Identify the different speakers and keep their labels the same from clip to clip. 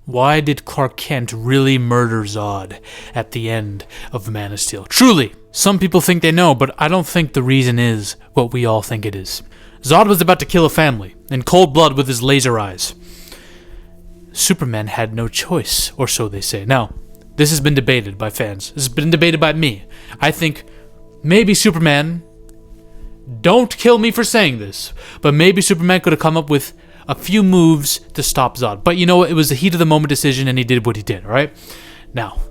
Speaker 1: Why did Clark Kent really murder Zod at the end of Man of Steel? Truly, some people think they know, but I don't think the reason is what we all think it is. Zod was about to kill a family, in cold blood with his laser eyes. Superman had no choice, or so they say. Now, this has been debated by fans. This has been debated by me. I think maybe Superman, don't kill me for saying this, but maybe Superman could have come up with a few moves to stop Zod. But you know what? It was a heat of the moment decision and he did what he did, alright? Now,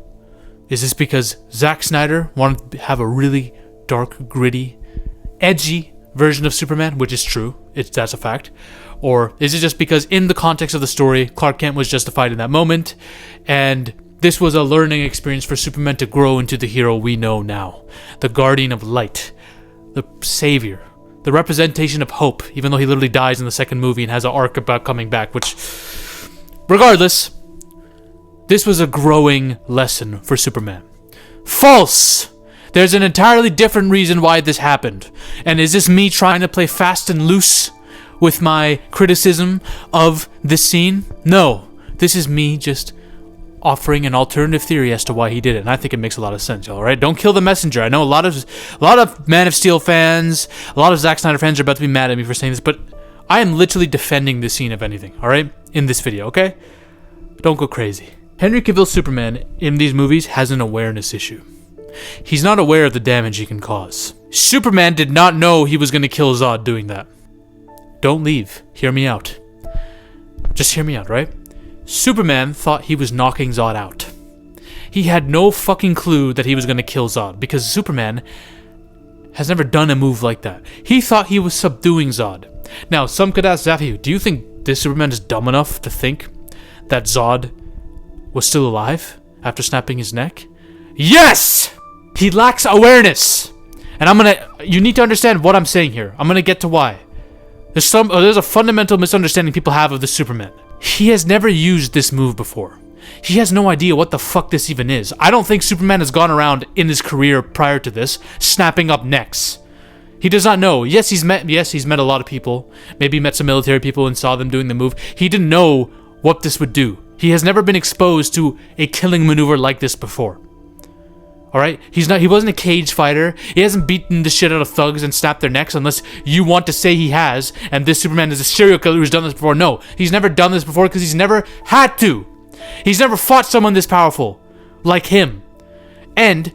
Speaker 1: is this because Zack Snyder wanted to have a really dark, gritty, edgy version of Superman, which is true, that's a fact? Or is it just because in the context of the story, Clark Kent was justified in that moment, and this was a learning experience for Superman to grow into the hero we know now, the guardian of light, the savior, the representation of hope, even though he literally dies in the second movie and has an arc about coming back, which, regardless, this was a growing lesson for Superman. False! There's an entirely different reason why this happened. And is this me trying to play fast and loose with my criticism of this scene? No. This is me just offering an alternative theory as to why he did it, and I think it makes a lot of sense, all right? Don't kill the messenger. I know a lot of Man of Steel fans, a lot of Zack Snyder fans are about to be mad at me for saying this, but I am literally defending this scene, if anything, all right? In this video, okay? Don't go crazy. Henry Cavill's Superman in these movies has an awareness issue. He's not aware of the damage he can cause. Superman did not know he was going to kill Zod doing that. Don't leave. Hear me out. Just hear me out, right? Superman thought he was knocking Zod out. He had no fucking clue that he was going to kill Zod, because Superman has never done a move like that. He thought he was subduing Zod. Now, some could ask Zafu, do you think this Superman is dumb enough to think that Zod was still alive after snapping his neck? Yes! He lacks awareness. And you need to understand what I'm saying here. I'm gonna get to why. There's a fundamental misunderstanding people have of the Superman. He has never used this move before. He has no idea what the fuck this even is. I don't think Superman has gone around in his career prior to this snapping up necks. He does not know. Yes, he's met a lot of people. Maybe he met some military people and saw them doing the move. He didn't know what this would do. He has never been exposed to a killing maneuver like this before. Alright? He wasn't a cage fighter. He hasn't beaten the shit out of thugs and snapped their necks unless you want to say he has, and this Superman is a serial killer who's done this before. No, he's never done this before because he's never had to. He's never fought someone this powerful like him. And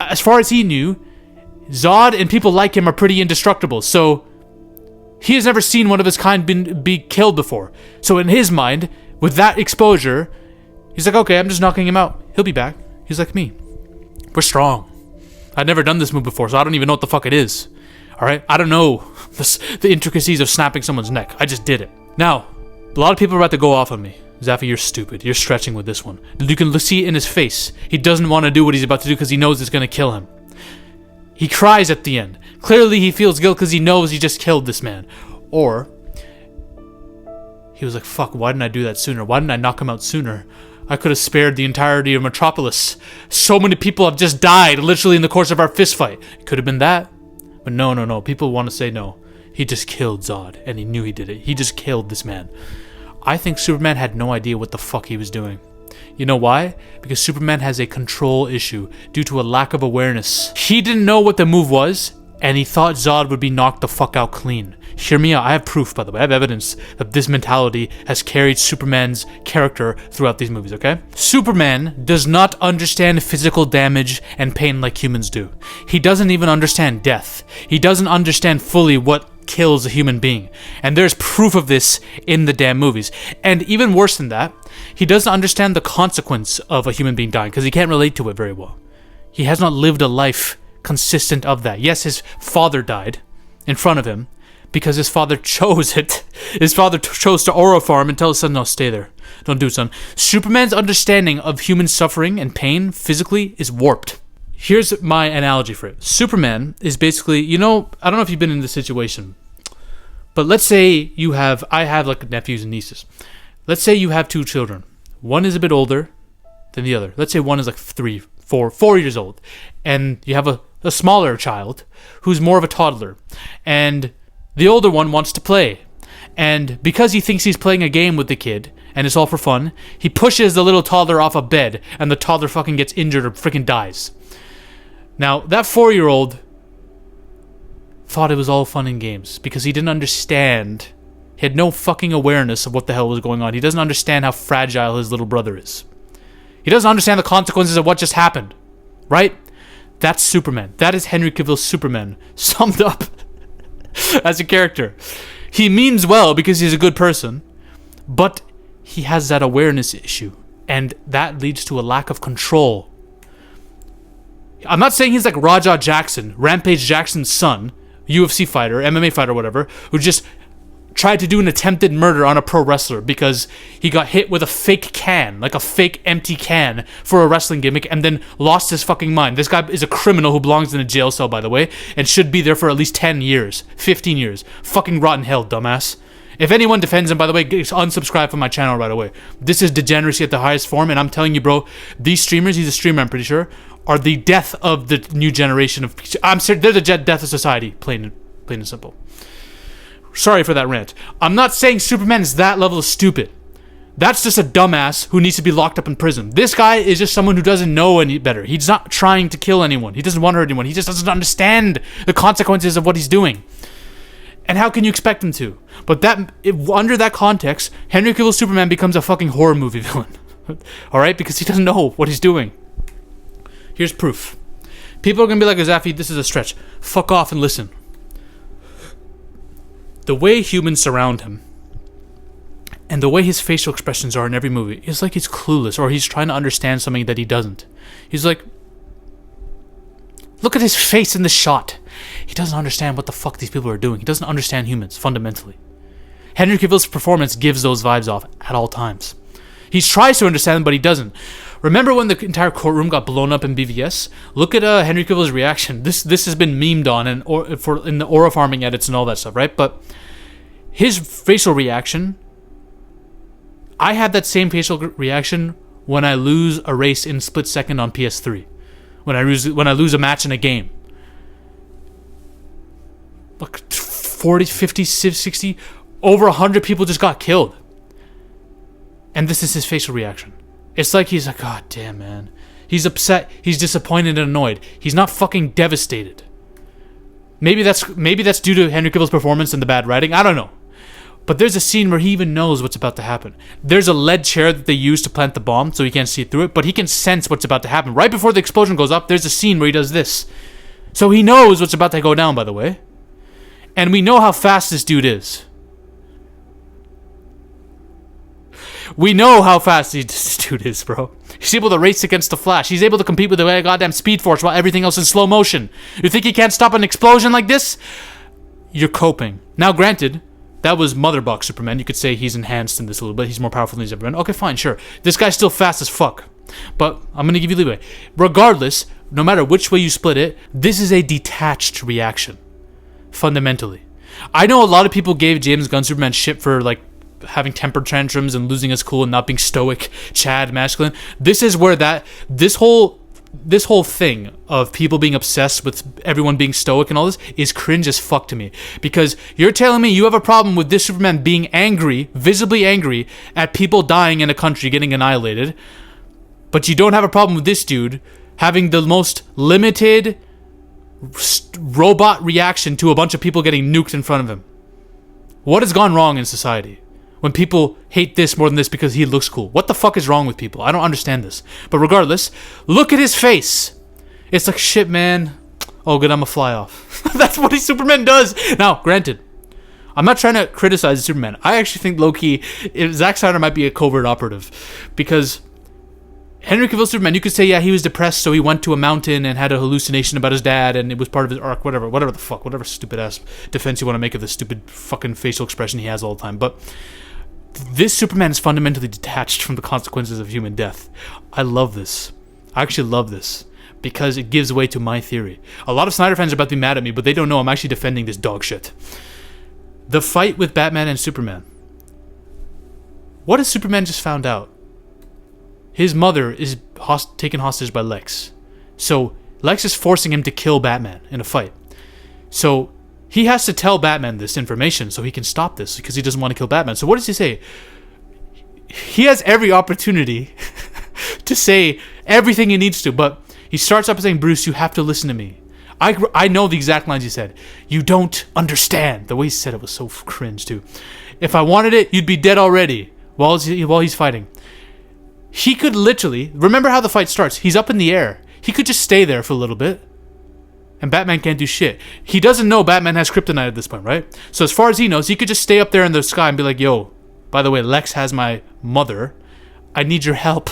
Speaker 1: as far as he knew, Zod and people like him are pretty indestructible, so he has never seen one of his kind be killed before. So in his mind, with that exposure, he's like, okay, I'm just knocking him out. He'll be back. He's like me. We're strong. I've never done this move before, so I don't even know what the fuck it is. Alright? I don't know the intricacies of snapping someone's neck. I just did it. Now, a lot of people are about to go off on me. Zafi, you're stupid. You're stretching with this one. You can see it in his face. He doesn't want to do what he's about to do because he knows it's going to kill him. He cries at the end. Clearly he feels guilt because he knows he just killed this man. Or he was like, fuck, why didn't I do that sooner? Why didn't I knock him out sooner? I could have spared the entirety of Metropolis. So many people have just died, literally in the course of our fist fight. It could have been that. But no. People want to say no. He just killed Zod, and he knew he did it. He just killed this man. I think Superman had no idea what the fuck he was doing. You know why? Because Superman has a control issue due to a lack of awareness. He didn't know what the move was, and he thought Zod would be knocked the fuck out clean. Hear me out. I have proof, by the way. I have evidence that this mentality has carried Superman's character throughout these movies, okay? Superman does not understand physical damage and pain like humans do. He doesn't even understand death. He doesn't understand fully what kills a human being. And there's proof of this in the damn movies. And even worse than that, he doesn't understand the consequence of a human being dying because he can't relate to it very well. He has not lived a life consistent of that. Yes, his father died in front of him because his father chose it. His father chose to aura farm and tell his son, no, stay there. Don't do it, son. Superman's understanding of human suffering and pain physically is warped. Here's my analogy for it. Superman is basically, I don't know if you've been in this situation, but let's say I have like nephews and nieces. Let's say you have two children. One is a bit older than the other. Let's say one is like 4 years old. And you have a smaller child who's more of a toddler. And the older one wants to play. And because he thinks he's playing a game with the kid, and it's all for fun. He pushes the little toddler off a bed, and the toddler fucking gets injured or freaking dies. Now, that 4-year-old thought it was all fun and games because he didn't understand. He had no fucking awareness of what the hell was going on. He doesn't understand how fragile his little brother is. He doesn't understand the consequences of what just happened. Right? That's Superman. That is Henry Cavill's Superman, summed up as a character. He means well because he's a good person, but he has that awareness issue, and that leads to a lack of control. I'm not saying he's like Raja Jackson, Rampage Jackson's son, UFC fighter, MMA fighter, whatever, who just tried to do an attempted murder on a pro wrestler because he got hit with a fake can, like a fake empty can for a wrestling gimmick, and then lost his fucking mind. This guy is a criminal who belongs in a jail cell, by the way, and should be there for at least 10 years, 15 years. Fucking rotten hell, dumbass. If anyone defends him, by the way, unsubscribe from my channel right away. This is degeneracy at the highest form, and I'm telling you, bro, these streamers, he's a streamer, I'm pretty sure, are the death of the new generation of... I'm serious, they're the death of society, plain and simple. Sorry for that rant. I'm not saying Superman's that level of stupid. That's just a dumbass who needs to be locked up in prison. This guy is just someone who doesn't know any better. He's not trying to kill anyone. He doesn't want to hurt anyone. He just doesn't understand the consequences of what he's doing. And how can you expect him to? But under that context, Henry Cavill's Superman becomes a fucking horror movie villain. Alright? Because he doesn't know what he's doing. Here's proof. People are going to be like, Zafi, this is a stretch. Fuck off and listen. The way humans surround him and the way his facial expressions are in every movie is like he's clueless or he's trying to understand something that he doesn't. He's like, look at his face in the shot. He doesn't understand what the fuck these people are doing. He doesn't understand humans, fundamentally. Henry Cavill's performance gives those vibes off at all times. He tries to understand them, but he doesn't. Remember when the entire courtroom got blown up in BVS? Look at Henry Cavill's reaction. This has been memed on in the aura farming edits and all that stuff, right? But his facial reaction, I had that same facial reaction when I lose a race in split second on PS3. When I lose a match in a game. Like 40, 50, 60, over 100 people just got killed. And this is his facial reaction. It's like he's like, God damn, man. He's upset. He's disappointed and annoyed. He's not fucking devastated. Maybe that's due to Henry Cavill's performance and the bad writing. I don't know. But there's a scene where he even knows what's about to happen. There's a lead chair that they use to plant the bomb so he can't see through it, but he can sense what's about to happen. Right before the explosion goes up, there's a scene where he does this. So he knows what's about to go down, by the way. And we know how fast this dude is. We know how fast this dude is, bro. He's able to race against the Flash. He's able to compete with the goddamn Speed Force while everything else is slow motion. You think he can't stop an explosion like this? You're coping. Now, granted, that was Mother Box Superman. You could say he's enhanced in this a little bit. He's more powerful than he's ever been. Okay, fine, sure. This guy's still fast as fuck. But I'm going to give you leeway. Regardless, no matter which way you split it, this is a detached reaction. Fundamentally. I know a lot of people gave James Gunn Superman shit for, like, having temper tantrums and losing his cool and not being stoic, Chad, masculine. This is where this whole thing of people being obsessed with everyone being stoic and all this is cringe as fuck to me. Because you're telling me you have a problem with this Superman being angry, visibly angry, at people dying in a country getting annihilated, but you don't have a problem with this dude having the most limited robot reaction to a bunch of people getting nuked in front of him. What has gone wrong in society? When people hate this more than this because he looks cool. What the fuck is wrong with people? I don't understand this. But regardless, look at his face. It's like, shit, man. Oh, good, I'm a fly off. That's what Superman does. Now, granted, I'm not trying to criticize Superman. I actually think, low-key, Zack Snyder might be a covert operative. Because Henry Cavill Superman, you could say, yeah, he was depressed, so he went to a mountain and had a hallucination about his dad, and it was part of his arc, whatever the fuck, whatever stupid-ass defense you want to make of the stupid fucking facial expression he has all the time. But this Superman is fundamentally detached from the consequences of human death. I love this. I actually love this because it gives way to my theory. A lot of Snyder fans are about to be mad at me, but they don't know I'm actually defending this dog shit. The fight with Batman and Superman. What has Superman just found out? His mother is taken hostage by Lex. So Lex is forcing him to kill Batman in a fight. So he has to tell Batman this information so he can stop this because he doesn't want to kill Batman. So what does he say? he has every opportunity to say everything he needs to, but he starts up saying, Bruce, you have to listen to me. I know the exact lines he said. You don't understand. The way he said it was so cringe too. If I wanted it, you'd be dead already while he's fighting. He could literally, remember how the fight starts. He's up in the air. He could just stay there for a little bit. And Batman can't do shit. He doesn't know Batman has kryptonite at this point, right? So as far as he knows, he could just stay up there in the sky and be like, yo, by the way, Lex has my mother. I need your help.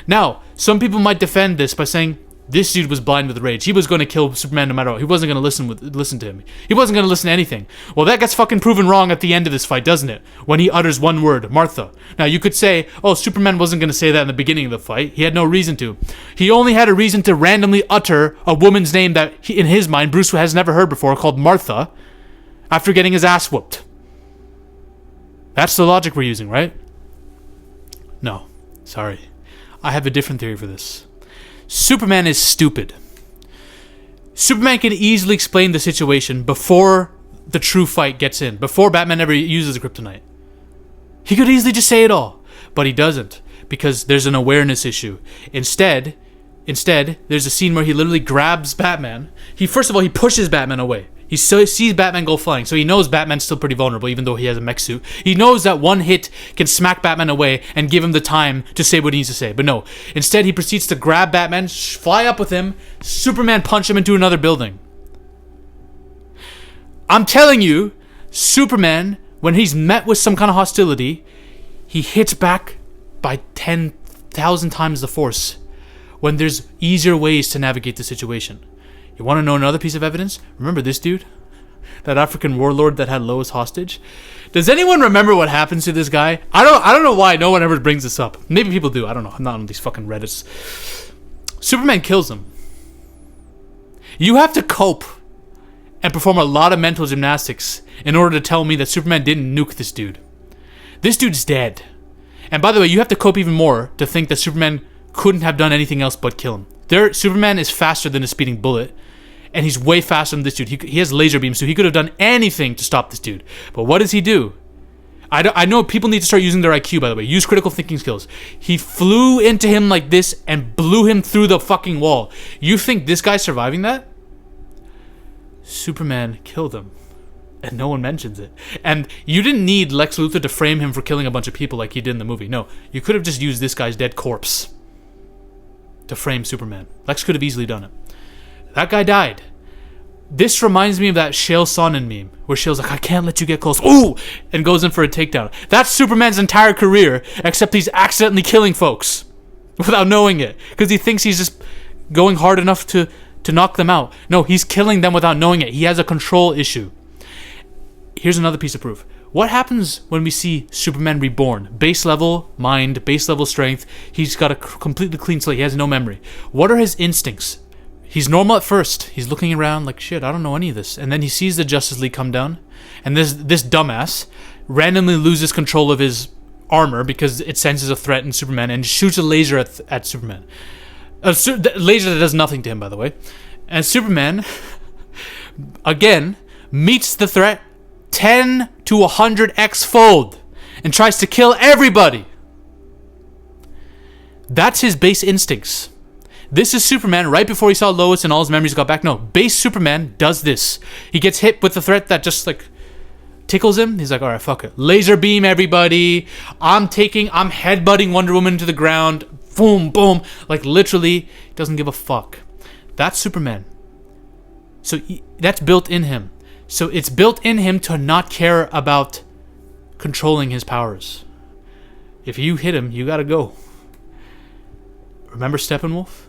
Speaker 1: Now, some people might defend this by saying, this dude was blind with rage. He was going to kill Superman no matter what. He wasn't going to listen to him. He wasn't going to listen to anything. Well, that gets fucking proven wrong at the end of this fight, doesn't it? When he utters one word, Martha. Now, you could say, oh, Superman wasn't going to say that in the beginning of the fight. He had no reason to. He only had a reason to randomly utter a woman's name that, in his mind, Bruce has never heard before, called Martha, after getting his ass whooped. That's the logic we're using, right? No. Sorry. I have a different theory for this. Superman is stupid. Superman can easily explain the situation before the true fight gets in, before Batman ever uses the kryptonite. He could easily just say it all, but he doesn't, because there's an awareness issue. Instead, there's a scene where he literally grabs Batman. First of all, he pushes Batman away. He sees Batman go flying, so he knows Batman's still pretty vulnerable, even though he has a mech suit. He knows that one hit can smack Batman away and give him the time to say what he needs to say. But no, instead he proceeds to grab Batman, fly up with him, Superman punch him into another building. I'm telling you, Superman, when he's met with some kind of hostility, he hits back by 10,000 times the force when there's easier ways to navigate the situation. You want to know another piece of evidence? Remember this dude? That African warlord that had Lois hostage? Does anyone remember what happens to this guy? I don't know why no one ever brings this up. Maybe people do. I don't know. I'm not on these fucking Reddits. Superman kills him. You have to cope and perform a lot of mental gymnastics in order to tell me that Superman didn't nuke this dude. This dude's dead. And by the way, you have to cope even more to think that Superman couldn't have done anything else but kill him. Superman is faster than a speeding bullet, and he's way faster than this dude. He has laser beams, so he could have done anything to stop this dude. But what does he do? I know people need to start using their IQ, by the way. Use critical thinking skills. He flew into him like this and blew him through the fucking wall. You think this guy's surviving that? Superman killed him, and no one mentions it. And you didn't need Lex Luthor to frame him for killing a bunch of people like he did in the movie. No, you could have just used this guy's dead corpse to frame Superman. Lex could have easily done it. That guy died. This reminds me of that Shale Sonnen meme, where Shale's like, I can't let you get close. Ooh! And goes in for a takedown. That's Superman's entire career, except he's accidentally killing folks without knowing it, because he thinks he's just going hard enough to knock them out. No, he's killing them without knowing it. He has a control issue. Here's another piece of proof. What happens when we see Superman reborn? Base level mind, base level strength. He's got a completely clean slate. He has no memory. What are his instincts? He's normal at first. He's looking around like, shit, I don't know any of this. And then he sees the Justice League come down. And this dumbass randomly loses control of his armor because it senses a threat in Superman and shoots a laser at Superman. A laser that does nothing to him, by the way. And Superman, again, meets the threat 10 to 100x fold and tries to kill everybody. That's his base instincts. This is Superman right before he saw Lois and all his memories got back. No, base Superman does this. He gets hit with the threat that just like tickles him. He's like, all right, fuck it. Laser beam everybody. I'm headbutting Wonder Woman into the ground. Boom, boom. Like literally doesn't give a fuck. That's Superman. So that's built in him. So it's built in him to not care about controlling his powers. If you hit him, you gotta go. Remember Steppenwolf?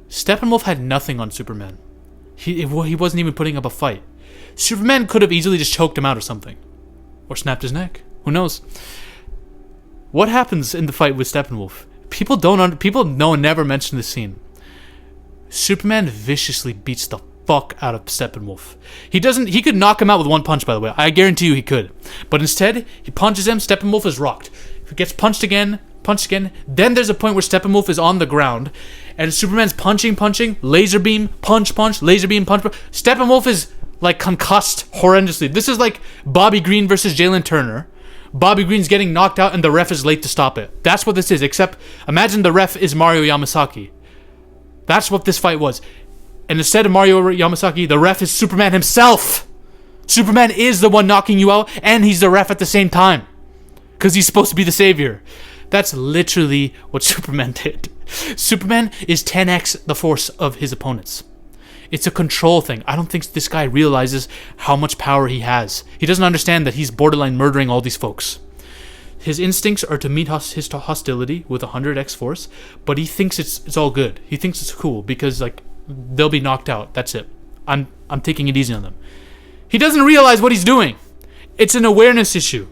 Speaker 1: Steppenwolf had nothing on Superman. He wasn't even putting up a fight. Superman could have easily just choked him out or something. Or snapped his neck. Who knows? What happens in the fight with Steppenwolf? People never mention this scene. Superman viciously beats the fuck out of Steppenwolf. He could knock him out with one punch, by the way. I guarantee you he could. But instead, he punches him, Steppenwolf is rocked. He gets punched again, then there's a point where Steppenwolf is on the ground, and Superman's punching, laser beam, punch, laser beam, punch. Steppenwolf is like concussed horrendously. This is like Bobby Green versus Jalen Turner, Bobby Green's getting knocked out and the ref is late to stop it. That's what this is, except imagine the ref is Mario Yamasaki. That's what this fight was. And instead of Mario Yamasaki, the ref is Superman himself. Superman is the one knocking you out, and he's the ref at the same time. Because he's supposed to be the savior. That's literally what Superman did. Superman is 10x the force of his opponents. It's a control thing. I don't think this guy realizes how much power he has. He doesn't understand that he's borderline murdering all these folks. His instincts are to meet his hostility with 100x force, but he thinks it's all good. He thinks it's cool because like they'll be knocked out. That's it. I'm taking it easy on them. He doesn't realize what he's doing. It's an awareness issue.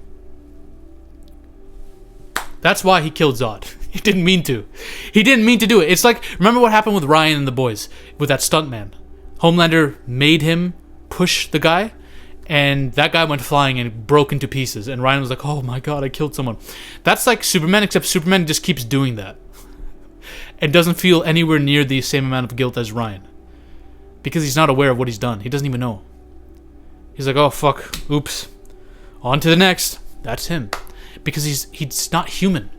Speaker 1: That's why he killed Zod. He didn't mean to. He didn't mean to do it. It's like, remember what happened with Ryan and the boys with that stuntman? Homelander made him push the guy, and that guy went flying and broke into pieces. And Ryan was like, oh my god, I killed someone. That's like Superman, except Superman just keeps doing that. And doesn't feel anywhere near the same amount of guilt as Ryan. Because he's not aware of what he's done. He doesn't even know. He's like, oh fuck, oops. On to the next. That's him. Because he's not human.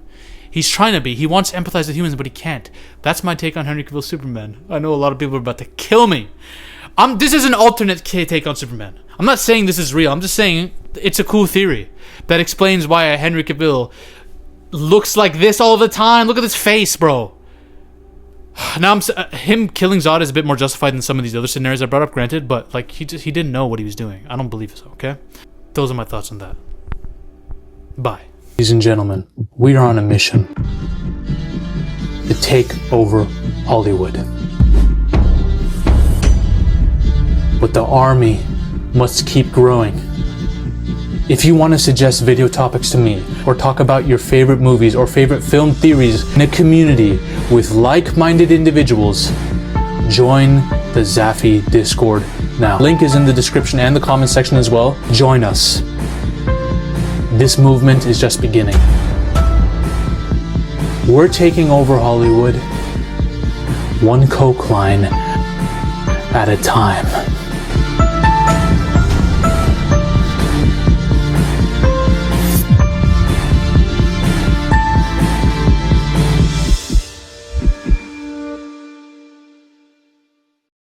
Speaker 1: He's trying to be. He wants to empathize with humans, but he can't. That's my take on Henry Cavill's Superman. I know a lot of people are about to kill me. This is an alternate take on Superman. I'm not saying this is real. I'm just saying it's a cool theory that explains why Henry Cavill looks like this all the time. Look at his face, bro. Now him killing Zod is a bit more justified than some of these other scenarios I brought up, granted, but like he didn't know what he was doing. I don't believe so, okay? Those are my thoughts on that. Bye.
Speaker 2: Ladies and gentlemen, we are on a mission to take over Hollywood. But the army must keep growing. If you want to suggest video topics to me, or talk about your favorite movies or favorite film theories in a community with like-minded individuals, join the Zafy Discord now. Link is in the description and the comment section as well. Join us. This movement is just beginning. We're taking over Hollywood, one coke line at a time.